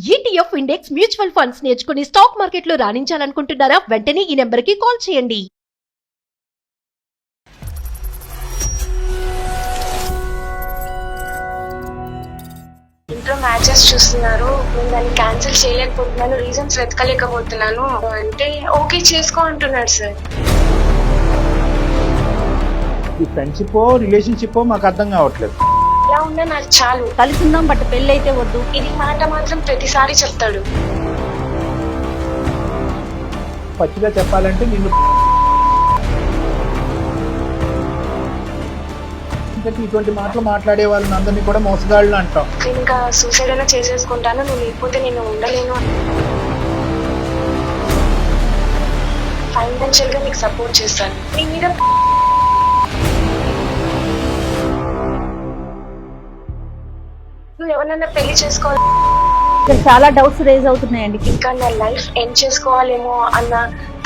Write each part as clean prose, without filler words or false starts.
ETF index mutual funds నేర్చుకుని stock మార్కెట్లో రాణించాలనుకుంటున్నారా? వెంటనే ఈ నెంబర్కి కాల్ చేయండి. ఇంట్లో మ్యాచెస్ చూస్తున్నారు, నేను దాన్ని క్యాన్సిల్ చేయలేకపోతున్నాను, రీజన్స్ వెతకలేకపోతున్నాను అంటే ఓకే చేసుకో అంటున్నాడు సార్. ఈ ఫ్రెండ్షిప్ రిలేషన్షిప్ మాకు అర్థం కావట్లేదు. ఇలా ఉన్నా నాకు చాలు, కలిసి ఉందాం బట్ పెళ్ళి అయితే వద్దు. ఇది మాట మాత్రం ప్రతిసారి చెప్తాడు. పచ్చిగా చెప్పాలంటే నిన్ను ఇటువంటి మాటలు మాట్లాడే వాళ్ళని అందరినీ కూడా మోసగాళ్ళు అంటాం. నేను ఇంకా సూసైడ్ అయినా చేసేసుకుంటాను, నువ్వు లేకపోతే నేను ఉండలేను. ఫైనాన్షియల్ గా నీకు సపోర్ట్ చేస్తాను. నీ మీద నువ్వు ఎవరినైనా పెళ్లి చేసుకోవాలి, ఇక్కడ చాలా డౌట్స్ రేజ్ అవుతున్నాయండి. ఇంకా నా లైఫ్ ఎండ్ చేసుకోవాలేమో అన్న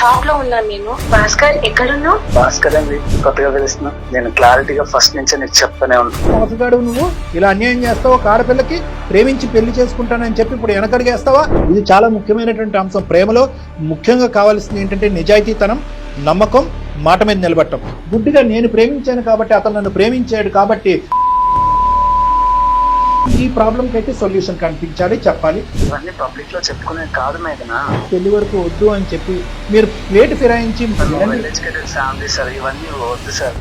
థాట్ లో ఉన్నాను నేను. భాస్కర్ ఎక్కడున్నావు? భాస్కర్ అని కొత్తగా పిలుస్తున్నా. నేను క్లారిటీగా ఫస్ట్ నుంచి నీకు చెప్తానే ఉన్నాను. మోసగాడు నువ్వు, ఇలా అన్యాయం చేస్తావా? ఒక ఆడపిల్లకి ప్రేమించి పెళ్లి చేసుకుంటానని చెప్పి ఇప్పుడు వెనకడిగేస్తావా? ఇది చాలా ముఖ్యమైనటువంటి అంశం. ప్రేమలో ముఖ్యంగా కావాల్సింది ఏంటంటే నిజాయితీతనం, నమ్మకం, మాట మీద నిలబడటం. గుడ్డిగా నేను ప్రేమించాను కాబట్టి అతను నన్ను ప్రేమించాడు కాబట్టి ఈ ప్రాబ్లంకి అయితే సొల్యూషన్ కనిపించాలి, చెప్పాలి. ఇవన్నీ పబ్లిక్ లో చెప్పుకునే కాదు మేఘనా. పెళ్లి వరకు వద్దు అని చెప్పి మీరు ప్లేట్ ఫిరాయించి వెల్ ఎడ్యుకేటెడ్ ఫ్యామిలీ సార్, ఇవన్నీ వద్దు sir.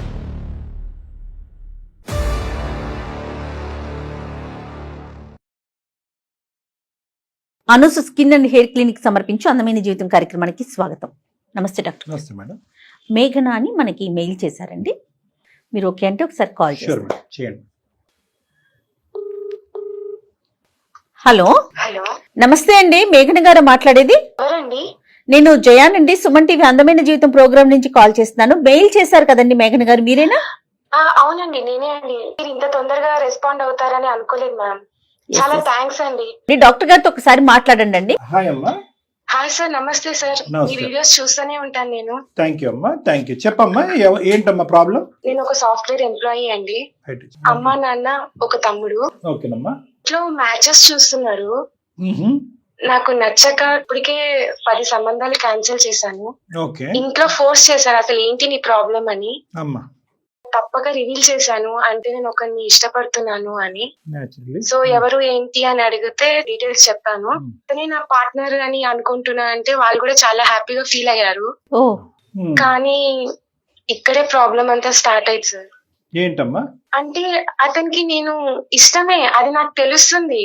Anu's skin and hair clinic సమర్పించు అందమైన జీవితం కార్యక్రమానికి స్వాగతం. నమస్తే డాక్టర్. నమస్తే మేడం. మేఘన అని మనకి మెయిల్ చేశారండి. మీరు ఓకే అంటే ఒకసారి కాల్ చేయండి. హలో హలో, నమస్తే అండి, మేఘన గారు మాట్లాడేది. ఎవరండి? నేను జయానండి, సుమన్ టీవీ అందమైన జీవితం ప్రోగ్రామ్ నుంచి కాల్ చేస్తున్నాను. మెయిల్ చేశారు కదండి మేఘన గారు, మీరేనా? అవునండి, నేనే అండి. మీరు ఇంత తొందరగా రెస్పాండ్ అవుతారని అనుకోలేదు మ్యామ్. చాలా థ్యాంక్స్ అండి. డాక్టర్ గారితో ఒకసారి మాట్లాడండి అండి. హాయ్ అమ్మా. హాయ్ సార్, నమస్తే సార్. నమస్తే. మీ వీడియోస్ చూస్తూనే ఉంటాను నేను. థ్యాంక్ యూ అమ్మా, థ్యాంక్ యూ. చెప్పమ్మా, ఏంటమ్మా ప్రాబ్లం? నేను ఒక సాఫ్ట్వేర్ ఎంప్లాయీ అండి. అమ్మా నాన్న ఒక తమ్ముడు. ఓకేనమ్మా. ఇంట్లో మ్యాచెస్ చూస్తున్నారు, నాకు నచ్చక ఇప్పటికే 10 సంబంధాలు క్యాన్సిల్ చేశాను. ఓకే. ఇంట్లో ఫోర్స్ చేశారు, అసలు ఏంటి నీ ప్రాబ్లం అని. అమ్మా. తప్పక రివీల్ చేశాను, అంటే నేను ఒకరిని ఇష్టపడుతున్నాను అని. Naturally. సో ఎవరు ఏంటి అని అడిగితే డీటెయిల్స్ చెప్పాను. అతనే నా పార్ట్నర్ అని అనుకుంటున్నా అంటే వాళ్ళు కూడా చాలా హ్యాపీగా ఫీల్ అయ్యారు. ఓ కానీ ఇక్కడే ప్రాబ్లం అంతా స్టార్ట్ అయింది సార్. ఏంటమ్మా? అంటే అతనికి నేను ఇష్టమే, అది నాకు తెలుస్తుంది.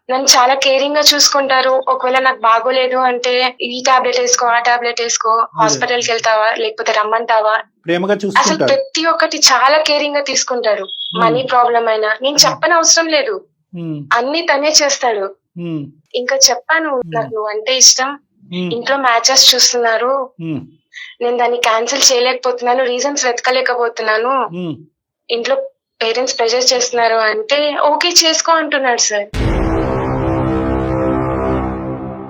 నన్ను చాలా కేరింగ్ గా చూసుకుంటారు. ఒకవేళ నాకు బాగోలేదు అంటే ఈ టాబ్లెట్ వేసుకో, ఆ టాబ్లెట్ వేసుకో, హాస్పిటల్ కి వెళ్తావా లేకపోతే రమ్మంటావా, ప్రేమగా అసలు చూసుకుంటారు. ప్రతి ఒక్కటి చాలా కేరింగ్ గా తీసుకుంటారు. మనీ ప్రాబ్లం అయినా నేను చెప్పని అవసరం లేదు, అన్ని తనే చేస్తాడు. ఇంకా చెప్పాను, నాకు నువ్వు అంటే ఇష్టం, ఇంట్లో మ్యాచెస్ చూస్తున్నారు, నేను దాన్ని క్యాన్సిల్ చేయలేకపోతున్నాను, రీజన్స్ వెతకలేకపోతున్నాను, ఇంట్లో పేరెంట్స్ ప్రెషర్ చేస్తున్నారు అంటే ఓకే చేసుకో అంటున్నాడు సార్.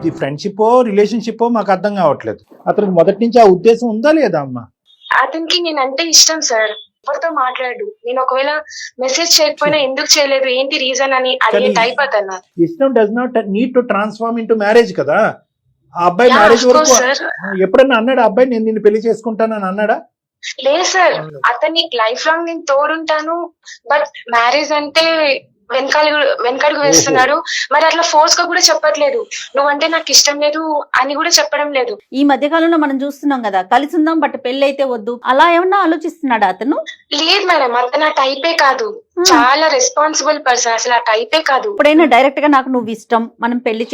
ఈ ఫ్రెండ్షిప్ రిలేషన్షిప్ మాకు అర్థం కావట్లేదు. అతనికి మొదటి నుంచి ఆ ఉద్దేశం ఉందా లేదా అమ్మా? అతనికి నేనంటే ఇష్టం సార్, ఎవరితో మాట్లాడు. నేను ఒకవేళ మెసేజ్ చేయకపోయినా ఎందుకు చేయలేదు, ఏంటి రీజన్ అని అడిగే టైప్ అతను. ఇష్టం does not need to transform into marriage కదా. ఆ అబ్బాయి మ్యారేజ్ వరకు ఎప్పుడన్నా అన్నాడు ఆ అబ్బాయి నేను నిన్ను పెళ్లి చేసుకుంటానని అన్నాడా? లేదు సార్, అతన్ని లైఫ్ లాంగ్ నేను తోడుంటాను, బట్ మ్యారేజ్ అంటే వెనకడుగు వేస్తున్నాడు. మరి అట్లా ఫోర్స్ గా కూడా చెప్పట్లేదు, నువ్వంటే నాకు ఇష్టం లేదు అని కూడా చెప్పడం లేదు. ఈ మధ్య కాలంలో మనం చూస్తున్నాం కదా, కలిసి ఉందాం బట్ పెళ్లి అయితే వద్దు, అలా ఏమన్నా ఆలోచిస్తున్నాడా అతను? లేదు మేడం, అతను ఆ టైపే కాదు, చాలా రెస్పాన్సిబుల్ పర్సన్, అసలు ఆ టైపే కాదు. ఎప్పుడైనా డైరెక్ట్ గా నాకు నువ్వు ఇష్టం, మనం పెళ్లి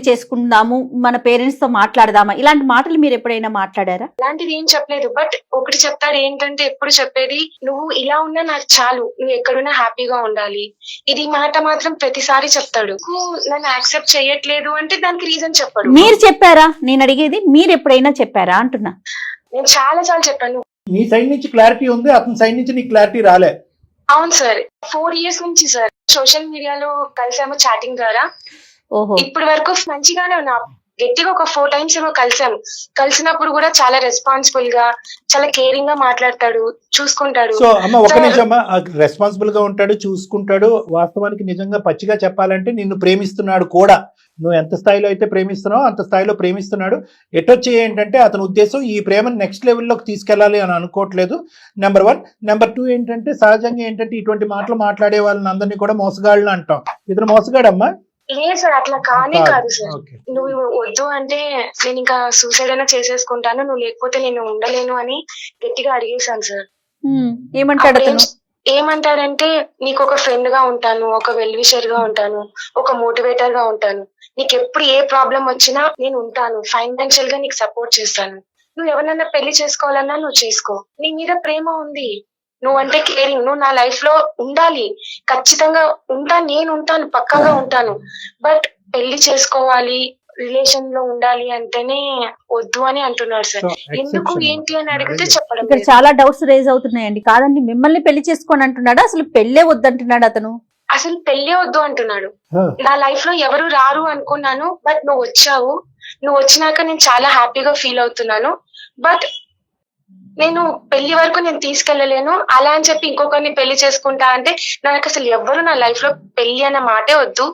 చేసుకుందాము, మన పేరెంట్స్ తో మాట్లాడదామా, ఇలాంటి మాటలు మీరు ఎప్పుడైనా మాట్లాడారా? అలాంటిది ఏం చెప్పలేదు, బట్ ఒకటి చెప్తాడు, ఏంటంటే ఎప్పుడు చెప్పేది, నువ్వు ఇలా ఉన్నా నాకు చాలు, నువ్వు ఎక్కడున్నా హ్యాపీగా ఉండాలి. ఇది మాట మాత్రం ప్రతిసారి చెప్తాడు. నన్ను యాక్సెప్ట్ చేయట్లేదు అంటే దానికి రీజన్ చెప్పాడు. మీరు చెప్పారా? నేను అడిగేది మీరు ఎప్పుడైనా చెప్పారా అంటున్నా. నేను చాలా చెప్పాను. నీ సైడ్ నుంచి క్లారిటీ ఉంది, అతని సైడ్ నుంచి నీకు క్లారిటీ రాలే. అవును సార్, 4 years నుంచి సార్ సోషల్ మీడియాలో కలిసాము చాటింగ్ ద్వారా. ఓహో, ఇప్పటి వరకు మంచిగానే ఉన్నా. గట్టిగా ఒక 4 times ఏమో కలిసాము. కలిసినప్పుడు కూడా చాలా రెస్పాన్సిబుల్ గా, చాలా కేరింగ్ గా మాట్లాడతాడు, చూసుకుంటాడు. సో అమ్మ ఒక సార్, నిమిషం అమ్మ, రెస్పాన్సిబుల్ గా ఉంటాడు, చూసుకుంటాడు. వాస్తవానికి నిజంగా పచ్చిగా చెప్పాలంటే నిన్ను ప్రేమిస్తున్నాడు కూడా. నువ్వు ఎంత స్థాయిలో అయితే ప్రేమిస్తున్నావో అంత స్థాయిలో ప్రేమిస్తున్నాడు. ఎటొచ్చి ఏంటంటే అతని ఉద్దేశం ఈ ప్రేమను నెక్స్ట్ లెవెల్లోకి తీసుకెళ్ళాలి అని అనుకోవట్లేదు. నెంబర్ 1. నెంబర్ 2 ఏంటంటే సహజంగా ఏంటంటే ఇటువంటి మాటలు మాట్లాడే వాళ్ళని అందరినీ కూడా మోసగాళ్ళు అంటాం. ఇతను మోసగాడమ్మా? లేదు సార్, అట్లా కానే కాదు సార్. ఓకే. నువ్వు వద్దు అంటే నేను ఇంకా సూసైడ్ అయినా చేసేసుకుంటాను, నువ్వు లేకపోతే నేను ఉండలేను అని గట్టిగా అడిగేశాను సార్. ఏమంటాడు అప్పుడు అతను? ఏమంటారంటే, నీకు ఒక ఫ్రెండ్ గా ఉంటాను, ఒక వెల్ విషర్ గా ఉంటాను, ఒక మోటివేటర్ గా ఉంటాను, నీకు ఎప్పుడు ఏ ప్రాబ్లం వచ్చినా నేను ఉంటాను, ఫైనాన్షియల్ గా నీకు సపోర్ట్ చేస్తాను, నువ్వు ఎవరినైనా పెళ్లి చేసుకోవాలన్నా నువ్వు చేసుకో, నీ మీద ప్రేమ ఉంది, నువ్వంటే కేరింగ్, నువ్వు నా లైఫ్ లో ఉండాలి, ఖచ్చితంగా ఉంటాను, నేను ఉంటాను, పక్కాగా ఉంటాను. బట్ పెళ్లి చేసుకోవాలి, రిలేషన్ లో ఉండాలి అంటేనే వద్దు అని అంటున్నాడు సార్. So, ఎందుకు exception. ఏంటి అని అడిగితే చెప్పడం ఇక్కడ లేదు. చాలా డౌట్స్ రేజ్ అవుతున్నాయండి. కాదండి, మిమ్మల్ని పెళ్లి చేసుకోని అంటున్నాడా, అసలు పెళ్ళే వద్దంటున్నాడు అతను? అసలు పెళ్ళే వద్దు అంటున్నాడు. Huh. నా లైఫ్ లో ఎవరు రారు అనుకున్నాను, బట్ నువ్వు వచ్చావు, నువ్వు వచ్చినాక నేను చాలా హ్యాపీగా ఫీల్ అవుతున్నాను. బట్ నేను పెళ్లి వరకు నేను తీసుకెళ్లలేను, అలా అని చెప్పి ఇంకొకరిని పెళ్లి చేసుకుంటా అంటే నాకు అసలు ఎవ్వరు నా లైఫ్ లో పెళ్లి అన్న మాటే వద్దు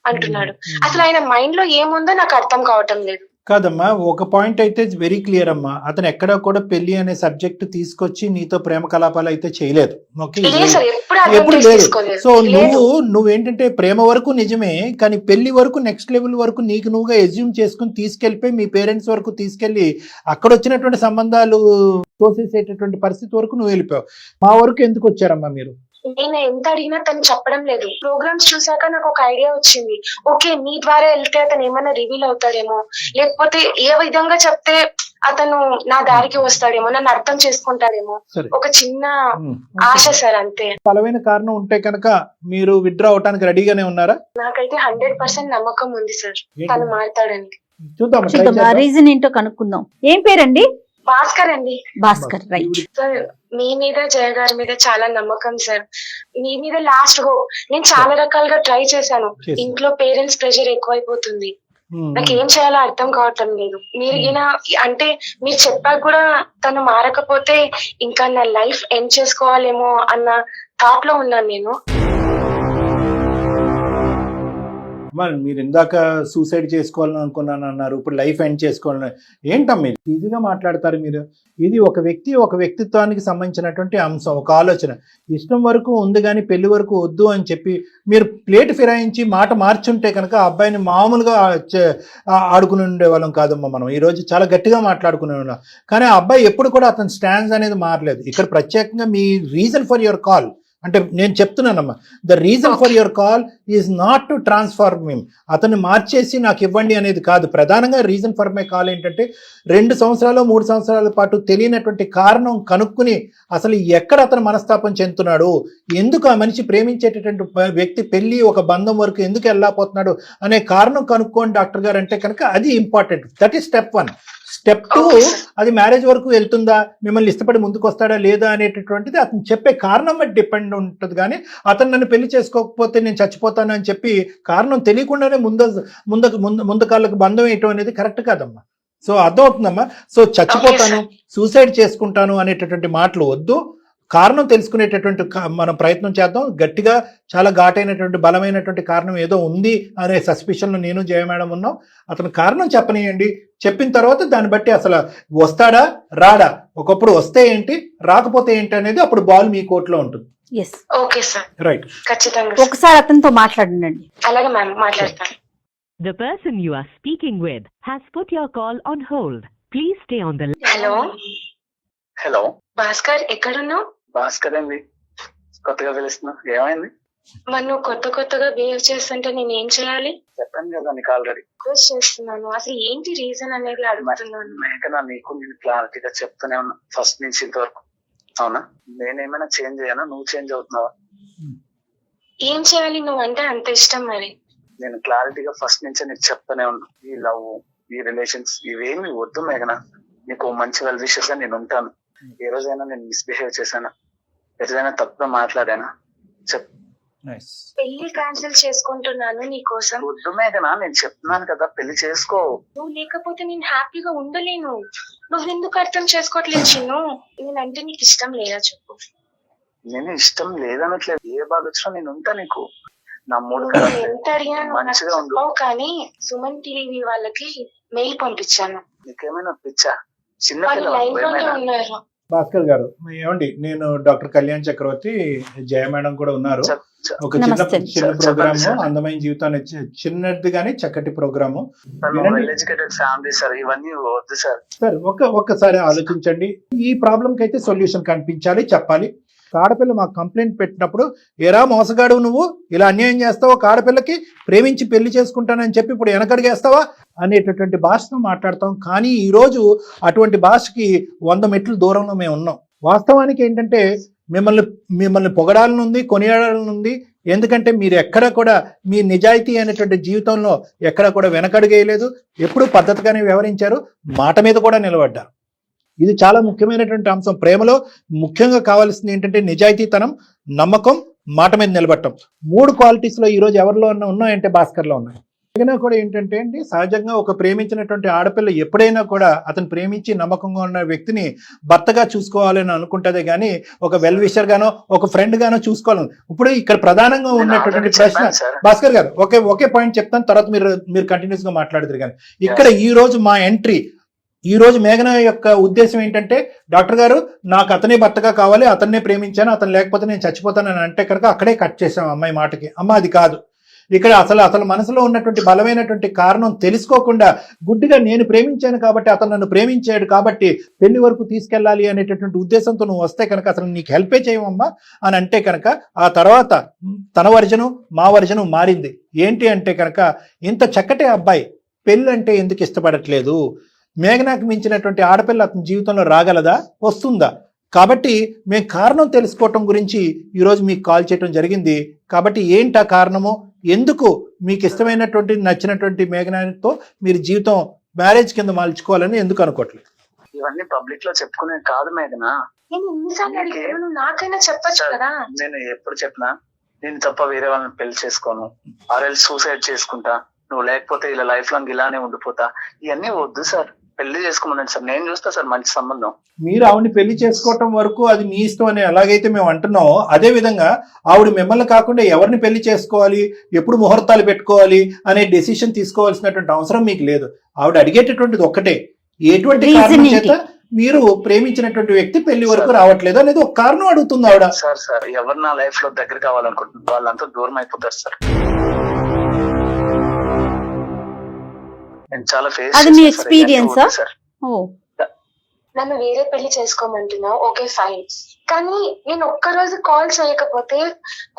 అంటున్నాడు. అసలు ఆయన మైండ్ లో ఏముందో నాకు అర్థం కావటం లేదు. కాదమ్మా, ఒక పాయింట్ అయితే వెరీ క్లియర్ అమ్మా, అతను ఎక్కడా కూడా పెళ్లి అనే సబ్జెక్ట్ తీసుకొచ్చి నీతో ప్రేమ కలాపాలు అయితే చేయలేదు. ఓకే, లేదు సార్, ఎప్పుడు అర్థం ఎప్పుడు లేదు. తీసుకోలేదు. సో లేదు. నువ్వేంటంటే ప్రేమ వరకు నిజమే, కానీ పెళ్లి వరకు నెక్స్ట్ లెవెల్ వరకు నీకు నువ్వుగా ఎజ్యూమ్ చేసుకుని తీసుకెళ్లిపోయి మీ పేరెంట్స్ వరకు తీసుకెళ్లి అక్కడ వచ్చినటువంటి సంబంధాలు తోసేసేటటువంటి పరిస్థితి వరకు నువ్వు వెళ్ళిపోయావు. మా వరకు ఎందుకు వచ్చారమ్మా మీరు? నేను ఎంత అడిగినా తను చెప్పడం లేదు. ప్రోగ్రామ్స్ చూసాక నాకు ఒక ఐడియా వచ్చింది, ఓకే మీ ద్వారా వెళ్తే అతను ఏమైనా రివీల్ అవుతాడేమో, లేకపోతే ఏ విధంగా చెప్తే అతను నా దారికి వస్తాడేమో, నన్ను అర్థం చేసుకుంటాడేమో, సరే. ఒక చిన్న ఆశ సార్, అంతే. బలమైన కారణం ఉంటే కనుక మీరు విత్డ్రా అవడానికి రెడీగానే ఉన్నారా? నాకైతే 100% నమ్మకం ఉంది సార్, తను మారుతాడని. చూద్దాం, చూద్దాం, ఆ రీజన్ ఏంటో కనుక్కుందాం. ఏం పేరండి? భాస్కర్ అండి. భాస్కర్, రైట్. సార్, మీ మీద జయ గారి మీద చాలా నమ్మకం సార్, మీ మీద లాస్ట్ హోప్. నేను చాలా రకాలుగా ట్రై చేశాను, ఇంట్లో పేరెంట్స్ ప్రెషర్ ఎక్కువైపోతుంది, నాకు ఏం చేయాలో అర్థం కావటం లేదు. మీరు అంటే మీరు చెప్పాక కూడా తను మారకపోతే ఇంకా నా లైఫ్ ఎండ్ చేసుకోవాలేమో అన్న థాట్ లో ఉన్నాను నేను. మరి మీరు ఇందాక సూసైడ్ చేసుకోవాలని అనుకున్నాను అన్నారు, ఇప్పుడు లైఫ్ ఎండ్ చేసుకోవాలని. ఏంటమ్మా మీరు ఈజీగా మాట్లాడతారు మీరు? ఇది ఒక వ్యక్తిత్వానికి సంబంధించినటువంటి అంశం, ఒక ఆలోచన. ఇష్టం వరకు ఉంది కానీ పెళ్లి వరకు వద్దు అని చెప్పి మీరు ప్లేట్ ఫిరాయించి మాట మార్చుంటే కనుక ఆ అబ్బాయిని మామూలుగా ఆడుకుని ఉండేవాళ్ళం కాదమ్మా మనం. ఈరోజు చాలా గట్టిగా మాట్లాడుకునే వాళ్ళం. కానీ ఆ అబ్బాయి ఎప్పుడు కూడా అతని స్టాండ్స్ అనేది మారలేదు. ఇక్కడ ప్రత్యేకంగా మీ రీజన్ ఫర్ యువర్ కాల్ అంటే నేను చెప్తున్నానమ్మా, the reason for your call is not to transform him, అతన్ని మార్చేసి నాకు ఇవ్వండి అనేది కాదు. ప్రధానంగా రీజన్ ఫర్ మై కాల్ ఏంటంటే 2 సంవత్సరాలు 3 సంవత్సరాల పాటు తెలియనటువంటి కారణం కనుక్కుని అసలు ఎక్కడ అతను మనస్తాపం చెందుతున్నాడు, ఎందుకు ఆ మనిషి ప్రేమించేటటువంటి వ్యక్తి పెళ్లి ఒక బంధం వరకు ఎందుకు వెళ్ళకపోతున్నాడు అనే కారణం కనుక్కోండి డాక్టర్ గారు అంటే కనుక అది important. That is step 1. Step 2, అది మ్యారేజ్ వరకు వెళ్తుందా, మిమ్మల్ని ఇష్టపడి ముందుకు వస్తాడా లేదా అనేటటువంటిది అతను చెప్పే కారణం బట్టి డిపెండ్ ఉంటుంది. కానీ అతను నన్ను పెళ్లి చేసుకోకపోతే నేను చచ్చిపోతాను అని చెప్పి కారణం తెలియకుండానే ముందు కాళ్ళకు బంధం వేయటం అనేది కరెక్ట్ కాదమ్మా. సో అర్థమవుతుందమ్మా. సో చచ్చిపోతాను, సూసైడ్ చేసుకుంటాను అనేటటువంటి మాటలు వద్దు. కారణం తెలుసుకునేటటువంటి మనం ప్రయత్నం చేద్దాం. గట్టిగా చాలా ఘాటైనటువంటి బలమైనటువంటి కారణం ఏదో ఉంది అనే సస్పిషన్లో నేను జయ మేడం ఉన్నాం. అతను కారణం చెప్పనియండి, చెప్పిన తర్వాత దాన్ని బట్టి అసలు వస్తాడా రాడా, ఒకప్పుడు వస్తే ఏంటి రాకపోతే ఏంటి అనేది అప్పుడు బాల్ మీ కోర్టులో ఉంటుంది. ఓకే సార్, రైట్, ఖచ్చితంగా ఒకసారి అతనితో మాట్లాడండి. అలాగే మ్యామ్, మాట్లాడతాను. The person you are speaking with has put your call on hold. Please stay on the line. Hello hello Bhaskar, ఎక్కడున్నావు? భాస్కర్ అండి, కొత్తగా పిలుస్తున్నా, ఏమైంది? మరి నువ్వు కొత్తగా బిహేవ్ చేస్తుంటే నేను ఏం చేయాలి? చెప్పాను కదా నీకు ఆల్రెడీ, రిక్వెస్ట్ చేస్తున్నాను, అసలు ఏంటి రీజన్ అనేది అడుగుతున్నాను. మేకనా నీకు నేను క్లారిటీగా చెప్తూనే ఉన్నా ఫస్ట్ నుంచి ఇంతవరకు. అవునా, నేనేమైనా చేంజ్ అయ్యానా, నువ్వు చేంజ్ అవుతున్నావా? ఏం చేయాలి నువ్వు అంటే అంత ఇష్టం మరి? నేను క్లారిటీగా ఫస్ట్ నుంచే నీకు చెప్తూనే ఉన్నా, ఈ లవ్ ఈ రిలేషన్స్ ఇవేమి వద్దు మేఘనా, నీకు మంచి వెల్ విషెస్ గా నేను ఉంటాను. ఏ రోజైనా నేను మిస్బిహేవ్ చేశానా, ఏదైనా తప్పుగా మాట్లాడానా చెప్పు. నైస్. పెళ్లి క్యాన్సిల్ చేసుకుంటున్నాను నీ కోసం. వద్దు మేఘనా, నేను చెప్తున్నాను కదా పెళ్లి చేసుకో. నువ్వు లేకపోతే నేను హ్యాపీగా ఉండలేను. నువ్వెందుకు అర్థం చేసుకోవట్లేదు చిన్ను? నేనంటే నీకు ఇష్టం లేదా చెప్పు. నేను ఇష్టం లేదనట్లేదు, ఏ బాధ వచ్చినా నేను ఉంటా నీకు. నా మూడు నువ్వు ఎంత అడిగినా నువ్వు నాకు మంచిగా ఉండు. చెప్పవు, కానీ సుమన్ టీవీ వాళ్ళకి మెయిల్ పంపించాను. నీకేమైనా పిచ్చా? చిన్న వాళ్ళు లైన్ లోనే పిల్లలు ఉన్నారు. భాస్కర్ గారు ఏమండి, నేను డాక్టర్ కళ్యాణ్ చక్రవర్తి, జయ మేడం కూడా ఉన్నారు. ఒక చిన్న నమస్తే. చిన్న ప్రోగ్రాము, సార్. అందమైన జీవితాన్ని చిన్నది కానీ చక్కటి programme. Well educated family sir, ఇవన్నీ వద్దు సార్. సార్ ఒక్కసారి ఆలోచించండి. ఈ ప్రాబ్లంకి అయితే సొల్యూషన్ కనిపించాలి, చెప్పాలి. ఆడపిల్ల మాకు కంప్లైంట్ పెట్టినప్పుడు, ఎరా మోసగాడు నువ్వు, ఇలా అన్యాయం చేస్తావా, ఒక ఆడపిల్లకి ప్రేమించి పెళ్లి చేసుకుంటానని చెప్పి ఇప్పుడు వెనకడిగేస్తావా అనేటటువంటి భాషను మాట్లాడతాం. కానీ ఈరోజు అటువంటి భాషకి 100 మెట్లు దూరంలో మేము ఉన్నాం. వాస్తవానికి ఏంటంటే మిమ్మల్ని పొగడాలనుంది, కొనియాడాలనుంది. ఎందుకంటే మీరు ఎక్కడ కూడా మీ నిజాయితీ అయినటువంటి జీవితంలో ఎక్కడ కూడా వెనకడుగేయలేదు, ఎప్పుడూ పద్ధతిగానే వ్యవహరించారు, మాట మీద కూడా నిలబడ్డారు. ఇది చాలా ముఖ్యమైనటువంటి అంశం. ప్రేమలో ముఖ్యంగా కావాల్సింది ఏంటంటే నిజాయితీతనం, నమ్మకం, మాట మీద నిలబడటం. 3 క్వాలిటీస్లో ఈరోజు ఎవరిలో ఉన్నాయంటే భాస్కర్లో ఉన్నాయి. అయినా కూడా ఏంటంటే అండి, సహజంగా ఒక ప్రేమించినటువంటి ఆడపిల్ల ఎప్పుడైనా కూడా అతను ప్రేమించి నమ్మకంగా ఉన్న వ్యక్తిని భర్తగా చూసుకోవాలని అనుకుంటుందే కానీ ఒక వెల్ విషర్ గానో ఒక ఫ్రెండ్ గానో చూసుకోవాలని. ఇప్పుడు ఇక్కడ ప్రధానంగా ఉన్నటువంటి ప్రశ్న భాస్కర్ గారు, ఒకే పాయింట్ చెప్తాను, తర్వాత మీరు కంటిన్యూస్ గా మాట్లాడుతారు. కానీ ఇక్కడ ఈ రోజు మా ఎంట్రీ, ఈ రోజు మేఘన యొక్క ఉద్దేశం ఏంటంటే, డాక్టర్ గారు నాకు అతనే భర్తగా కావాలి, అతన్నే ప్రేమించాను, అతను లేకపోతే నేను చచ్చిపోతానని అంటే కనుక అక్కడే కట్ చేసాం అమ్మాయి మాటకి. అమ్మ అది కాదు. ఇక్కడ అసలు మనసులో ఉన్నటువంటి బలమైనటువంటి కారణం తెలుసుకోకుండా గుడ్డిగా నేను ప్రేమించాను కాబట్టి, అతను నన్ను ప్రేమించాడు కాబట్టి పెళ్లి వరకు తీసుకెళ్ళాలి అనేటటువంటి ఉద్దేశంతో నువ్వు వస్తే కనుక అసలు నీకు హెల్పే చేయమమ్మా అని అంటే కనుక, ఆ తర్వాత తన వర్జను మా వర్జను మారింది. ఏంటి అంటే కనుక, ఇంత చక్కటి అబ్బాయి పెళ్ళి అంటే ఎందుకు ఇష్టపడట్లేదు, మేఘనాకు మించినటువంటి ఆడపిల్ల అతని జీవితంలో రాగలదా, వస్తుందా? కాబట్టి మేము కారణం తెలుసుకోవటం గురించి ఈరోజు మీకు కాల్ చేయడం జరిగింది. కాబట్టి ఏంటి ఆ కారణము, ఎందుకు మీకు ఇష్టమైనటువంటి నచ్చినటువంటి మేఘనాతో మీరు జీవితం మ్యారేజ్ కింద మలుచుకోవాలని ఎందుకు అనుకోవట్లేదు? ఇవన్నీ పబ్లిక్ లో చెప్పుకునే కాదు మేఘనా. నేను ఎన్నిసార్లు అడిగాను, నువ్వు నాకైనా చెప్పొచ్చు కదా. నేను ఎప్పుడు చెప్పినా నేను తప్ప వేరే వాళ్ళని పెళ్లి చేసుకోను, ఆర్ఎల్ సూసైడ్ చేసుకుంటా, నువ్వు లేకపోతే ఇలా లైఫ్ లాంగ్ ఇలానే ఉండిపోతా, ఇవన్నీ వద్దు సార్. పెళ్లి చేసుకోమన్నాను సార్, నేను చూస్తా సార్ మంచి సంబంధం. మీరు ఆవిడని పెళ్లి చేసుకోవటం వరకు అది మీ ఇష్టం అని ఎలాగైతే మేము అంటున్నామో, అదే విధంగా ఆవిడ మిమ్మల్ని కాకుండా ఎవరిని పెళ్లి చేసుకోవాలి, ఎప్పుడు ముహూర్తాలు పెట్టుకోవాలి అనే డెసిషన్ తీసుకోవాల్సినటువంటి అవసరం మీకు లేదు. ఆవిడ అడిగేటటువంటిది ఒక్కటే, ఎటువంటి కారణం చేత మీరు ప్రేమించినటువంటి వ్యక్తి పెళ్లి వరకు రావట్లేదు అనేది ఒక కారణం అడుగుతుంది ఆవిడ. సార్ ఎవరు నా లైఫ్ లో దగ్గర కావాలనుకుంటున్నారు వాళ్ళంతా దూరం అయిపోతారు సార్. చాలా అది మీ ఎక్స్పీరియన్స్? నన్ను వేరే పెళ్లి చేసుకోమంటున్నావు, ఓకే ఫైన్. కానీ నేను ఒక్కరోజు కాల్ చేయకపోతే,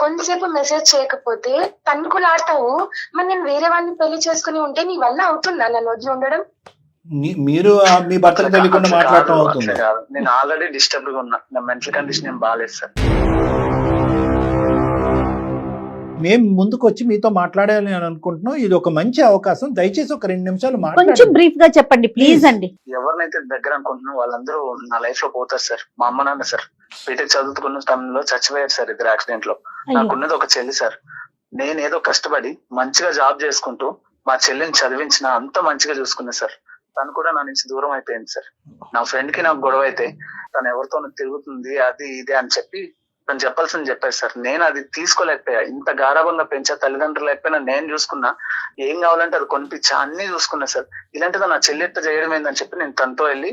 కొంతసేపు మెసేజ్ చేయకపోతే తన్నుకులాడతావు. మరి నేను వేరే వాళ్ళని పెళ్లి చేసుకుని ఉంటే నీ వల్ల అవుతుందా నన్ను వదిలి ఉండడం? మీరు మీ భర్తకు తెలియకుండా మాట్లాడటం అవుతుంది. నేను ఆల్రెడీ డిస్టర్బ్ గా ఉన్నా, నా మెంటల్ కండిషన్ ఏం బాగాలేదు సార్. మేము ముందుకు వచ్చి మీతో మాట్లాడాలి అని అనుకుంటున్నాం. ఇది ఒక మంచి అవకాశం. దయచేసి ఒక 2 నిమిషాలు కొంచెం మాట్లాడండి. బ్రీఫ్ గా చెప్పండి ప్లీజ్ అండి. ఎవరినైతే దగ్గర అనుకుంటున్నా వాళ్ళందరూ నా లైఫ్ లో పోతారు సార్. మా అమ్మ నాన్న సార్ బీటెక్ చదువుకున్న టైంలో చచ్చిపోయారు సార్, ఇద్దరు యాక్సిడెంట్ లో. నాకున్నది ఒక చెల్లి సార్. నేనేదో కష్టపడి మంచిగా జాబ్ చేసుకుంటూ మా చెల్లిని చదివించిన, అంత మంచిగా చూసుకున్నా సార్. తను కూడా నా నుంచి దూరం అయిపోయింది సార్. నా ఫ్రెండ్ కి నాకు గొడవ అయితే తను ఎవరితో తిరుగుతుంది అది ఇది అని చెప్పి తను చెప్పాల్సింది చెప్పారు సార్. నేను అది తీసుకోలేకపోయా. ఇంత గారాబంగా పెంచా, తల్లిదండ్రులు లేకపోయినా నేను చూసుకున్నా, ఏం కావాలంటే అది కొనిపించా, అన్ని చూసుకున్నా సార్. ఇలాంటిది నా చెల్లెత్త చేయడం ఏందని చెప్పి నేను తనతో వెళ్ళి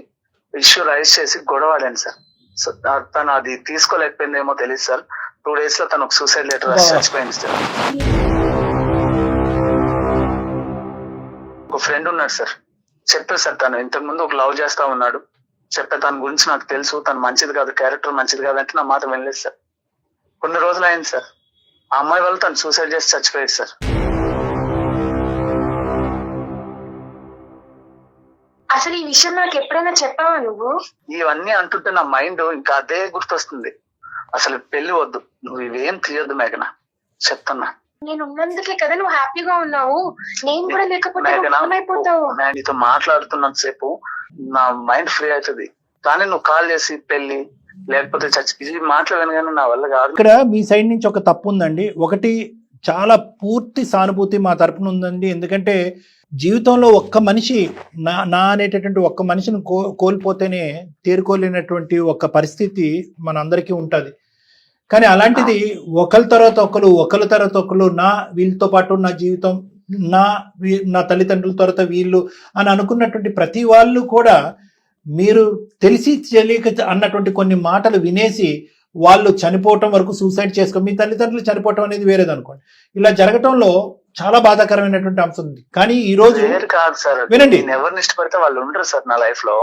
ఇష్యూ రైజ్ చేసి గొడవాడాను సార్. సో తను అది తీసుకోలేకపోయిందేమో తెలియదు సార్. 2 days లో తను ఒక సూసైడ్ లెటర్ రాసి చచ్చిపోయింది సార్. ఒక ఫ్రెండ్ ఉన్నాడు సార్, చెప్పారు సార్. తను ఇంతకు ముందు ఒక లవ్ చేస్తా ఉన్నాడు, చెప్పే తన గురించి నాకు తెలుసు, తను మంచిది కాదు, క్యారెక్టర్ మంచిది కాదు అంటే నా మాట వినలేదు సార్. కొన్ని రోజులు అయింది సార్, ఆ అమ్మాయి వాళ్ళు తను సూసైడ్ చేసి చచ్చిపోయాడు సార్. అసలు ఈ విషయం నాకు ఎప్పుడైనా చెప్పావా నువ్వు? ఇవన్నీ అంటుంటే నా మైండ్ ఇంకా అదే గుర్తొస్తుంది. అసలు పెళ్లి వద్దు, నువ్వు ఇవేం తీయొద్దు మేఘన, చెప్తున్నా. నేను ఉన్నందుకే కదా నువ్వు హ్యాపీగా ఉన్నావు. నేను కూడా లేకపోతే ఏమైపోతావు. నేను నీతో మాట్లాడుతున్నంత సేపు నా మైండ్ ఫ్రీ అవుతుంది. కానీ నువ్వు కాల్ చేసి పెళ్లి లేకపోతే చచ్చి ఇది మాటలు వినగానే నా వల్ల కాదు. ఇక్కడ మీ సైడ్ నుంచి ఒక తప్పు ఉందండి. ఒకటి, చాలా పూర్తి సానుభూతి మా తరపున ఉందండి. ఎందుకంటే జీవితంలో ఒక్క మనిషి నా అనేటటువంటి ఒక్క మనిషిని కోల్పోతేనే తేరుకోలేనటువంటి ఒక పరిస్థితి మనందరికీ ఉంటుంది. కానీ అలాంటిది ఒకరి తర్వాత ఒకరు వీళ్ళతో పాటు నా జీవితం, నా తల్లిదండ్రుల తర్వాత వీళ్ళు అని అనుకున్నటువంటి ప్రతి వాళ్ళు కూడా మీరు తెలిసి తెలియక అన్నటువంటి కొన్ని మాటలు వినేసి వాళ్ళు చనిపోవటం వరకు సూసైడ్ చేసుకో, మీ తల్లిదండ్రులు చనిపోవటం అనేది వేరేది అనుకోండి. ఇలా జరగటంలో చాలా బాధాకరమైనటువంటి అంశం ఉంది. కానీ ఈ రోజు కాదు సార్, వినండి, ఎవరిని ఇష్టపడితే వాళ్ళు ఉండరు సార్ నా లైఫ్ లో.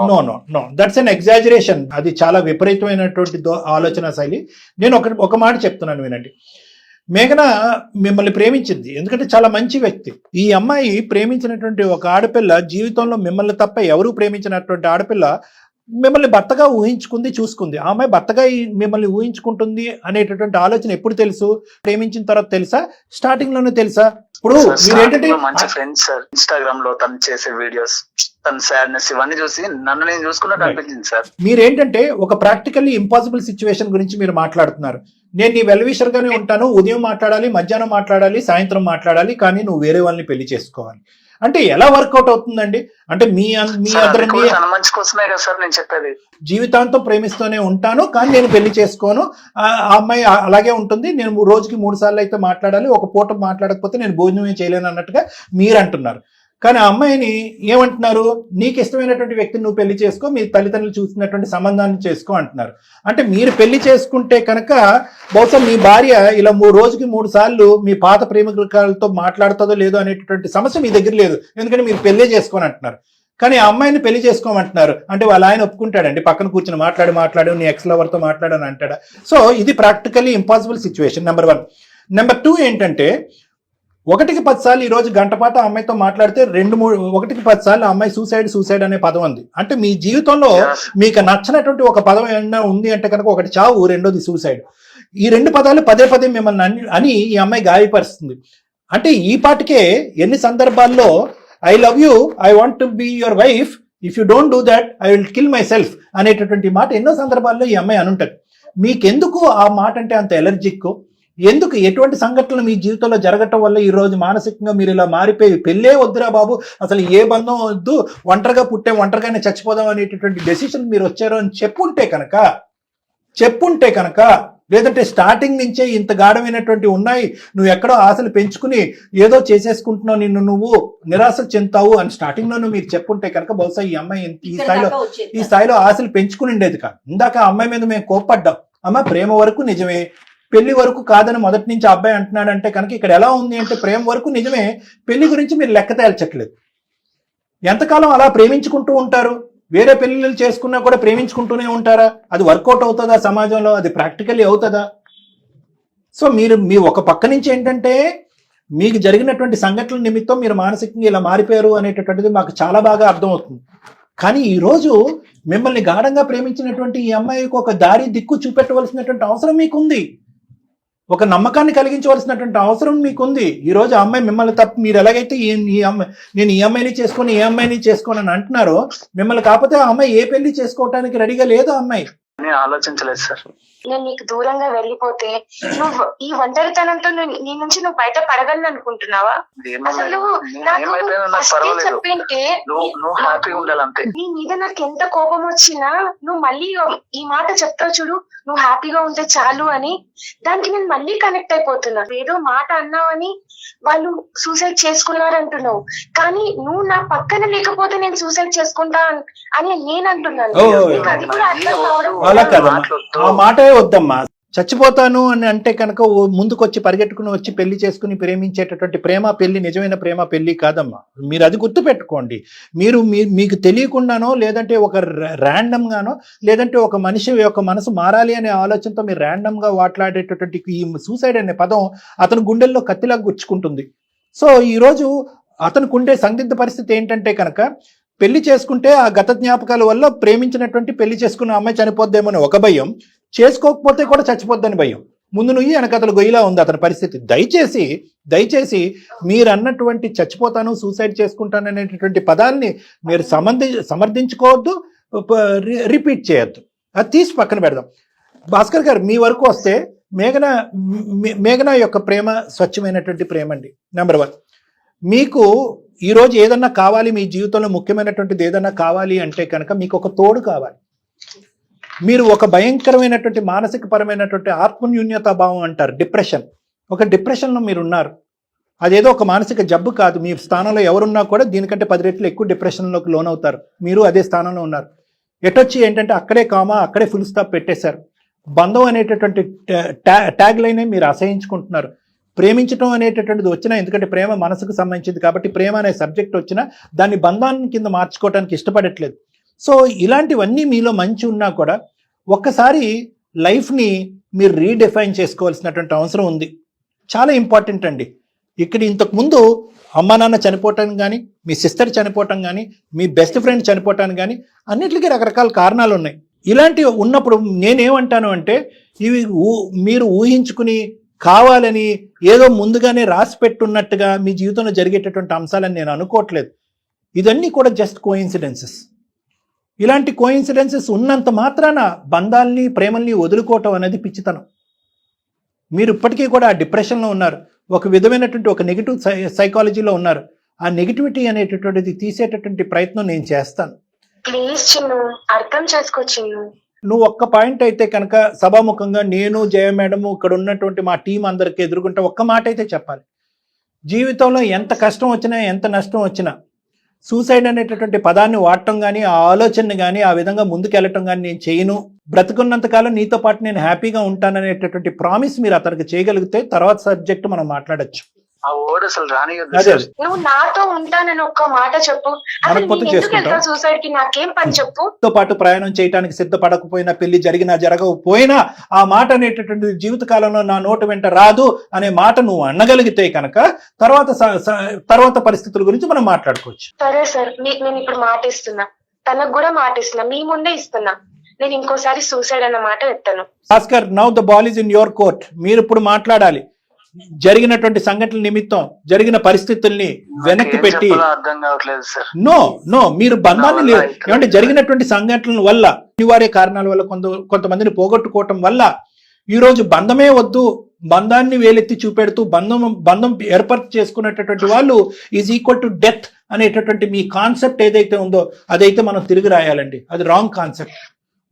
No that's an exaggeration. అది చాలా విపరీతమైనటువంటి ఆలోచన శైలి. నేను ఒక మాట చెప్తున్నాను, వినండి. మేఘన మిమ్మల్ని ప్రేమించింది ఎందుకంటే చాలా మంచి వ్యక్తి. ఈ అమ్మాయి ప్రేమించినటువంటి ఒక ఆడపిల్ల, జీవితంలో మిమ్మల్ని తప్ప ఎవరు ప్రేమించినటువంటి ఆడపిల్ల మిమ్మల్ని భర్తగా ఊహించుకుంది, చూసుకుంది. ఆ అమ్మాయి భర్తగా మిమ్మల్ని ఊహించుకుంటుంది అనేటటువంటి ఆలోచన ఎప్పుడు తెలుసు? ప్రేమించిన తర్వాత తెలుసా? స్టార్టింగ్ లోనే తెలుసా? ఇప్పుడు మీరేంటంటే మంచి ఫ్రెండ్స్ సార్, ఇన్స్టాగ్రామ్ లో తను చేసే వీడియోస్, తన సాడ్నెస్ ఇవన్నీ చూసి నన్ను నేను చూసుకున్నట్టు అనిపించింది సార్. మీరేంటంటే ఒక ప్రాక్టికల్లీ ఇంపాసిబుల్ సిచ్యువేషన్ గురించి మీరు మాట్లాడుతున్నారు. నేను నీ వెల్విషర్ గానే ఉంటాను, ఉదయం మాట్లాడాలి, మధ్యాహ్నం మాట్లాడాలి, సాయంత్రం మాట్లాడాలి, కానీ నువ్వు వేరే వాళ్ళని పెళ్లి చేసుకోవాలి అంటే ఎలా వర్కౌట్ అవుతుందండి? అంటే మీ మంచి కోసమే కదా సార్ నేను చెప్పేది. జీవితాంతం ప్రేమిస్తూనే ఉంటాను కానీ నేను పెళ్లి చేసుకోను, ఆ అమ్మాయి అలాగే ఉంటుంది, నేను రోజుకి 3 సార్లు అయితే మాట్లాడాలి, ఒక పూట మాట్లాడకపోతే నేను భోజనమే చేయలేను అన్నట్టుగా మీరు అంటున్నారు. కానీ ఆ అమ్మాయిని ఏమంటున్నారు? నీకు ఇష్టమైనటువంటి వ్యక్తిని నువ్వు పెళ్లి చేసుకో, మీ తల్లిదండ్రులు చూసినటువంటి సంబంధాన్ని చేసుకో అంటున్నారు. అంటే మీరు పెళ్లి చేసుకుంటే కనుక బహుశా మీ భార్య ఇలా రోజుకి 3 సార్లు మీ పాత ప్రేమికులతో మాట్లాడుతుందో లేదో అనేటటువంటి సమస్య మీ దగ్గర లేదు, ఎందుకంటే మీరు పెళ్లి చేసుకొని అంటున్నారు. కానీ ఆ అమ్మాయిని పెళ్లి చేసుకోమంటున్నారు అంటే వాళ్ళ ఆయన ఒప్పుకుంటాడండి? పక్కన కూర్చొని మాట్లాడు నీ ఎక్స్ లవర్తో మాట్లాడని అంటాడా? సో ఇది practically impossible situation, number 1. Number 2 ఏంటంటే 1కి 10 సార్లు ఈ రోజు గంటపాటు ఆ అమ్మాయితో మాట్లాడితే 1కి 10 సార్లు ఆ అమ్మాయి సూసైడ్ అనే పదం ఉంది. అంటే మీ జీవితంలో మీకు నచ్చినటువంటి ఒక పదం ఏమైనా ఉంది అంటే కనుక ఒకటి చావు, రెండోది సూసైడ్. ఈ 2 పదాలు పదే మిమ్మల్ని అని ఈ అమ్మాయి గాయపరుస్తుంది. అంటే ఈ పాటికే ఎన్ని సందర్భాల్లో I love you, I want to be your wife, if you don't do that I will kill myself అనేటటువంటి మాట ఎన్నో సందర్భాల్లో ఈ అమ్మాయి అనుంటది. మీకెందుకు ఆ మాట అంటే అంత ఎలర్జిక్? ఎందుకు? ఎటువంటి సంఘటనలు మీ జీవితంలో జరగటం వల్ల ఈ రోజు మానసికంగా మీరు ఇలా మారిపోయి పెళ్ళే వద్దురా బాబు, అసలు ఏ బంధం వద్దు, ఒంటరిగానే చచ్చిపోదాం అనేటటువంటి డెసిషన్ మీరు వచ్చారు అని చెప్పుంటే కనుక లేదంటే స్టార్టింగ్ నుంచే ఇంత గాఢమైనటువంటి ఉన్నాయి, నువ్వు ఎక్కడో ఆశలు పెంచుకుని ఏదో చేసేసుకుంటున్నావు, నిన్ను నువ్వు నిరాశ చెందుతావు అని స్టార్టింగ్ లోనూ మీరు చెప్పుంటే కనుక బహుశా ఈ అమ్మాయి ఈ స్థాయిలో ఆశలు పెంచుకుని ఉండేది కాదు. ఇందాక ఆ అమ్మాయి మీద మేము కోప్పడ్డాం, అమ్మ ప్రేమ వరకు నిజమే, పెళ్లి వరకు కాదని మొదటి నుంచి అబ్బాయి అంటున్నాడు అంటే కనుక ఇక్కడ ఎలా ఉంది అంటే ప్రేమ వరకు నిజమే, పెళ్లి గురించి మీరు లెక్క తేల్చట్లేదు. ఎంతకాలం అలా ప్రేమించుకుంటూ ఉంటారు? వేరే పెళ్లిళ్ళు చేసుకున్నా కూడా ప్రేమించుకుంటూనే ఉంటారా? అది వర్కౌట్ అవుతుందా సమాజంలో? అది ప్రాక్టికల్లీ అవుతుందా? సో మీరు మీ ఒక పక్క నుంచి ఏంటంటే మీకు జరిగినటువంటి సంఘటనల నిమిత్తం మీరు మానసికంగా ఇలా మారిపోయారు అనేటటువంటిది మాకు చాలా బాగా అర్థమవుతుంది. కానీ ఈరోజు మిమ్మల్ని గాఢంగా ప్రేమించినటువంటి ఈ అమ్మాయికి ఒక దారి దిక్కు చూపెట్టవలసినటువంటి అవసరం మీకుంది, ఒక నమ్మకాన్ని కలిగించవలసినటువంటి అవసరం మీకుంది. ఈ రోజు ఆ అమ్మాయి మిమ్మల్ని తప్ప మీరు ఎలాగైతే నేను ఈ అమ్మాయిని చేసుకోని అని అంటున్నారో, మిమ్మల్ని కాకపోతే ఆ అమ్మాయి ఏ పెళ్లి చేసుకోవటానికి రెడీగా లేదు. ఆ అమ్మాయి ఆలోచించలేదు సార్. నేను నీకు దూరంగా వెళ్ళిపోతే నువ్వు ఈ ఒంటరితనంతో నీ నుంచి నువ్వు బయట పడగలను అనుకుంటున్నావా? అసలు చెప్పింటే నీ మీద నాకు ఎంత కోపం వచ్చినా నువ్వు మళ్ళీ ఈ మాట చెప్తావు చూడు, నువ్వు హ్యాపీగా ఉంటే చాలు అని, దానికి నేను మళ్ళీ కనెక్ట్ అయిపోతున్నా. ఏదో మాట అన్నావని వాళ్ళు సూసైడ్ చేసుకున్నారు అంటున్నావు, కానీ నువ్వు నా పక్కన లేకపోతే నేను సూసైడ్ చేసుకుంటా అని నేను అంటున్నాను. అది కూడా అర్థం కావడం. అలా కదమ్మా, ఆ మాటే వద్దమ్మా. చచ్చిపోతాను అని అంటే కనుక ముందుకొచ్చి పరిగెట్టుకుని వచ్చి పెళ్లి చేసుకుని ప్రేమించేటటువంటి ప్రేమ పెళ్లి నిజమైన ప్రేమ పెళ్లి కాదమ్మా. మీరు అది గుర్తు పెట్టుకోండి. మీకు తెలియకుండానో లేదంటే ఒక ర్యాండమ్ గానో లేదంటే ఒక మనిషి యొక్క మనసు మారాలి అనే ఆలోచనతో మీరు ర్యాండమ్ గా మాట్లాడేటటువంటి ఈ సూసైడ్ అనే పదం అతని గుండెల్లో కత్తిలా గుచ్చుకుంటుంది. సో ఈరోజు అతనికి ఉండే సందిగ్ధ పరిస్థితి ఏంటంటే కనుక పెళ్లి చేసుకుంటే ఆ గత జ్ఞాపకాల వల్ల ప్రేమించినటువంటి పెళ్లి చేసుకున్న అమ్మాయి చనిపోద్దేమని ఒక భయం, చేసుకోకపోతే కూడా చచ్చిపోద్దని భయం. ముందు నువ్వు వెనకతలు గొయ్యిలా ఉంది అతని పరిస్థితి. దయచేసి మీరు అన్నటువంటి చచ్చిపోతాను, సూసైడ్ చేసుకుంటాను అనేటటువంటి పదాన్ని మీరు సమర్థించుకోవద్దు, రిపీట్ చేయొద్దు. అది తీసి పక్కన పెడదాం. భాస్కర్ గారు మీ వరకు వస్తే మేఘన యొక్క ప్రేమ స్వచ్ఛమైనటువంటి ప్రేమ అండి. నెంబర్ 1, మీకు ఈరోజు ఏదన్నా కావాలి, మీ జీవితంలో ముఖ్యమైనటువంటిది ఏదన్నా కావాలి అంటే కనుక మీకు ఒక తోడు కావాలి. మీరు ఒక భయంకరమైనటువంటి మానసిక పరమైనటువంటి ఆత్మన్యూన్యతా భావం అంటారు, డిప్రెషన్. ఒక డిప్రెషన్లో మీరు ఉన్నారు. అదేదో ఒక మానసిక జబ్బు కాదు. మీ స్థానంలో ఎవరున్నా కూడా దీనికంటే 10 రెట్లు ఎక్కువ డిప్రెషన్లోకి లోనవుతారు. మీరు అదే స్థానంలో ఉన్నారు. ఎటొచ్చి ఏంటంటే అక్కడే కామా, అక్కడే ఫుల్ స్టాప్ పెట్టేశారు. బంధం అనేటటువంటి ట్యాగ్ లైనే మీరు అసహించుకుంటున్నారు. ప్రేమించడం అనేటటువంటిది వచ్చినా, ఎందుకంటే ప్రేమ మనసుకు సంబంధించింది కాబట్టి ప్రేమ అనే సబ్జెక్ట్ వచ్చినా దాన్ని బంధాన్ని కింద మార్చుకోవడానికి ఇష్టపడట్లేదు. సో ఇలాంటివన్నీ మీలో మంచి ఉన్నా కూడా ఒక్కసారి లైఫ్ని మీరు రీడిఫైన్ చేసుకోవాల్సినటువంటి అవసరం ఉంది. చాలా ఇంపార్టెంట్ అండి. ఇక్కడ ఇంతకుముందు అమ్మా నాన్న చనిపోవటానికి కానీ, మీ సిస్టర్ చనిపోవటం కానీ, మీ బెస్ట్ ఫ్రెండ్ చనిపోవటానికి కానీ అన్నిటికీ రకరకాల కారణాలు ఉన్నాయి. ఇలాంటివి ఉన్నప్పుడు నేనేమంటాను అంటే ఇవి మీరు ఊహించుకుని కావాలని ఏదో ముందుగానే రాసి పెట్టున్నట్టుగా మీ జీవితంలో జరిగేటటువంటి అంశాలని నేను అనుకోవట్లేదు. ఇదన్నీ కూడా జస్ట్ కోయిన్సిడెన్సెస్. ఇలాంటి కోయిన్సిడెన్సెస్ ఉన్నంత మాత్రాన బంధాలని, ప్రేమల్ని వదులుకోవటం అనేది పిచ్చితనం. మీరు ఇప్పటికీ కూడా ఆ డిప్రెషన్లో ఉన్నారు, ఒక విధమైనటువంటి ఒక నెగిటివ్ సైకాలజీలో ఉన్నారు. ఆ నెగిటివిటీ అనేటటువంటిది తీసేటటువంటి ప్రయత్నం నేను చేస్తాను. ప్లీజ్ చిన్ను, అర్థం చేసుకో చిన్ను. నువ్వు ఒక్క పాయింట్ అయితే కనుక సభాముఖంగా నేను, జయ మేడము, ఇక్కడ ఉన్నటువంటి మా టీం అందరికి ఎదుర్కొంటే ఒక్క మాట అయితే చెప్పాలి. జీవితంలో ఎంత కష్టం వచ్చినా, ఎంత నష్టం వచ్చినా సూసైడ్ అనేటటువంటి పదాన్ని వాడటం కానీ, ఆ ఆలోచనని కానీ, ఆ విధంగా ముందుకెళ్ళటం కానీ నేను చేయను. బ్రతుకున్నంతకాలం నీతో పాటు నేను హ్యాపీగా ఉంటాననేటటువంటి ప్రామిస్ మీరు అతనికి చేయగలిగితే తర్వాత సబ్జెక్ట్ మనం మాట్లాడచ్చు. ఆ వర్డ్ అసలు రానియొద్దు సార్. నువ్వు నాతో ఉంటానని ఒక్క మాట చెప్పు. అసలు నేను ఎందుకు వెళ్తా సూసైడ్ కి? నాకేం పని చెప్పు. తో పాటు ప్రయాణం చేయడానికి సిద్ధపడకపోయినా, పెళ్లి జరిగినా జరగకపోయినా ఆ మాట అనేటటువంటి జీవితకాలంలో నా నోటు వెంట రాదు అనే మాట నువ్వు అనగలిగితే కనుక తర్వాత పరిస్థితుల గురించి మనం మాట్లాడుకోవచ్చు. సరే సార్, మీకు నేను ఇప్పుడు మాట ఇస్తున్నా, తనకు కూడా మాట ఇస్తున్నా, మీ ముందే ఇస్తున్నా. నేను ఇంకోసారి సూసైడ్ అన్న మాట ఎత్తాను. Bhaskar, now the ball is in your court. మీరు ఇప్పుడు మాట్లాడాలి. జరిగినటువంటి సంఘటనల నిమిత్తం జరిగిన పరిస్థితుల్ని వెనక్కి పెట్టి అర్థం కావట్లేదు సార్. నో మీరు బంధాన్ని లేదు ఏమంటే జరిగినటువంటి సంఘటనల వల్ల, అనివార్య కారణాల వల్ల, కొంతమందిని పోగొట్టుకోవటం వల్ల ఈరోజు బంధమే వద్దు, బంధాన్ని వేలెత్తి చూపెడుతూ బంధం ఏర్పాటు చేసుకునేటటువంటి వాళ్ళు ఈజ్ ఈక్వల్ టు డెత్ అనేటటువంటి మీ కాన్సెప్ట్ ఏదైతే ఉందో అదైతే మనం తిరిగి రాయాలండి. అది రాంగ్ కాన్సెప్ట్.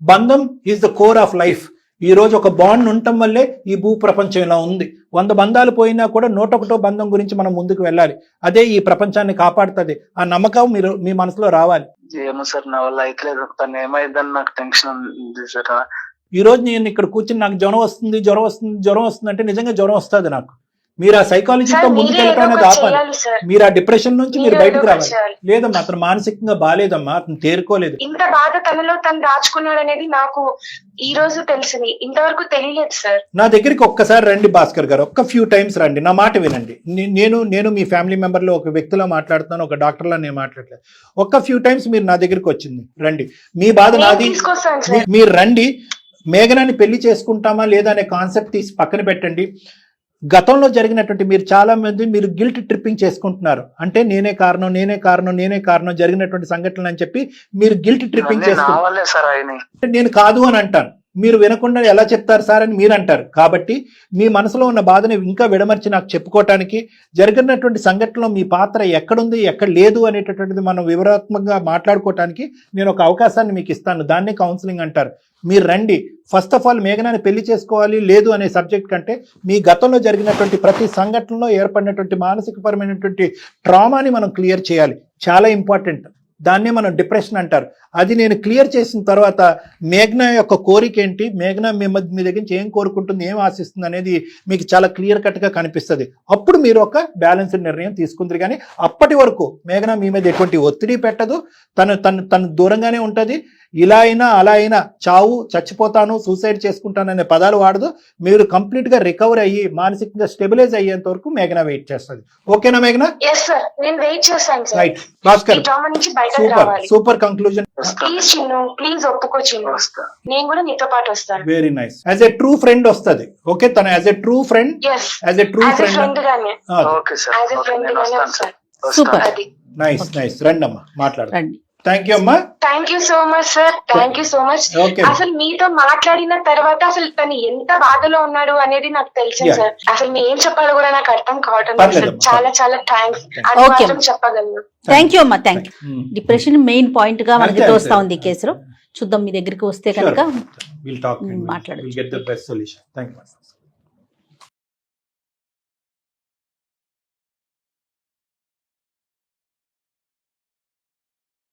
బంధం is the core of life. ఈ రోజు ఒక బాండ్ ఉండటం వల్లే ఈ భూ ప్రపంచం ఇలా ఉంది. 100 బంధాలు పోయినా కూడా 101వ బంధం గురించి మనం ముందుకు వెళ్ళాలి. అదే ఈ ప్రపంచాన్ని కాపాడుతుంది. ఆ నమ్మకం మీ మనసులో రావాలి. ఏమో సార్, నా వల్ల అయితలేదు. తను ఏమైందని నాకు టెన్షన్ ఉంది సార్. ఈ రోజు నేను ఇక్కడ కూర్చుని నాకు జ్వరం వస్తుంది అంటే నిజంగా జ్వరం వస్తుంది నాకు. మీరు ఆ సైకాలజీతో ముందుకెళ్ళటం అనేది ఆపాలి. మీరు ఆ డిప్రెషన్ నుంచి మీరు బయటకు రావాలి. లేదమ్మా, అతను మానసికంగా బాగాలేదమ్మా, అతను తేరుకోలేదు. ఇంత బాధ తనలో తను దాచుకున్నాడు అనేది నాకు ఈ రోజు తెలిసింది, ఇంతవరకు తెలియలేదు సార్. నా దగ్గరికి ఒక్కసారి రండి భాస్కర్ గారు, ఒక్క ఫ్యూ టైమ్స్ రండి, నా మాట వినండి. నేను మీ ఫ్యామిలీ మెంబర్ లో ఒక వ్యక్తిలో మాట్లాడుతున్నాను, ఒక డాక్టర్ లా నేను మాట్లాడలేదు. ఒక్క ఫ్యూ టైమ్స్ మీరు నా దగ్గరికి వచ్చింది రండి. మీ బాధ నాది, మీరు రండి. మేఘనాన్ని పెళ్లి చేసుకుంటామా లేదా అనే కాన్సెప్ట్ తీసి పక్కన పెట్టండి. గతంలో జరిగినటువంటి మీరు చాలా మంది మీరు గిల్ట్ ట్రిప్పింగ్ చేసుకుంటున్నారు. అంటే నేనే కారణం జరిగినటువంటి సంఘటనలు అని చెప్పి మీరు గిల్ట్ ట్రిప్పింగ్ చేసుకుంటారు. నేను కాదు అని అంటాను, మీరు వినకుండా ఎలా చెప్తారు సార్ అని మీరు అంటారు. కాబట్టి మీ మనసులో ఉన్న బాధని ఇంకా విడమర్చి నాకు చెప్పుకోవటానికి, జరిగినటువంటి సంఘటనలో మీ పాత్ర ఎక్కడుంది ఎక్కడ లేదు అనేటటువంటిది మనం వివరాత్మకంగా మాట్లాడుకోవటానికి నేను ఒక అవకాశాన్ని మీకు ఇస్తాను. దాన్నే కౌన్సిలింగ్ అంటారు. మీరు రండి. ఫస్ట్ ఆఫ్ ఆల్ మేఘనాన్ని పెళ్లి చేసుకోవాలి లేదు అనే సబ్జెక్ట్ కంటే మీ గతంలో జరిగినటువంటి ప్రతి సంఘటనలో ఏర్పడినటువంటి మానసికపరమైనటువంటి ట్రామాని మనం క్లియర్ చేయాలి. చాలా ఇంపార్టెంట్. దాన్నే మనం డిప్రెషన్ అంటారు. అది నేను క్లియర్ చేసిన తర్వాత మేఘన యొక్క కోరిక ఏంటి, మేఘన మీ దగ్గర నుంచి ఏం కోరుకుంటుంది, ఏం ఆశిస్తుంది అనేది మీకు చాలా క్లియర్ కట్గా కనిపిస్తుంది. అప్పుడు మీరు ఒక బ్యాలెన్స్డ్ నిర్ణయం తీసుకుంటారు. కానీ అప్పటి వరకు మేఘన మీ మీద ఎటువంటి ఒత్తిడి పెట్టదు, తను దూరంగానే ఉంటుంది. ఇలా అయినా అలా అయినా చావు, చచ్చిపోతాను, సూసైడ్ చేసుకుంటాను అనే పదాలు వాడదు. మీరు కంప్లీట్ గా రికవర్ అయ్యి మానసికంగా స్టెబిలైజ్ అయ్యేంత వరకు మేఘన వెయిట్ చేస్తుంది. ఓకేనా మేఘన? Right Bhaskar, super conclusion. Please ఒప్పుకో చిన్ను, నేను కూడా నీతో పాటు వస్తాను. Very nice. As a true friend వస్తుంది. ఓకే, తను as a true friend super. Nice రండి అమ్మా మాట్లాడండి. థ్యాంక్ యూ అమ్మా. Thank you so much sir, thank you so much. Okay. అసలు మీతో మాట్లాడిన తర్వాత అసలు తను ఎంత బాధలో ఉన్నాడు అనేది నాకు తెలిసింది Yeah. సార్. అసలు మీ ఏం చెప్పాలో కూడా నాకు అర్థం కావటం లేదు సార్. పర్లేదమ్మా. చాలా చాలా థ్యాంక్స్ అని Okay. మాత్రం చెప్పగలను. థ్యాంక్ యూ అమ్మా, thank you. Hmm. Depression main point గా మనకి అంతే, తోస్తా అంతే. ఉంది ఈ కేసులో. చూద్దాం మీ దగ్గరికి వస్తే Sure. కనుక We'll talk and మాట్లాడొచ్చు. we'll get the best solution. Thank you.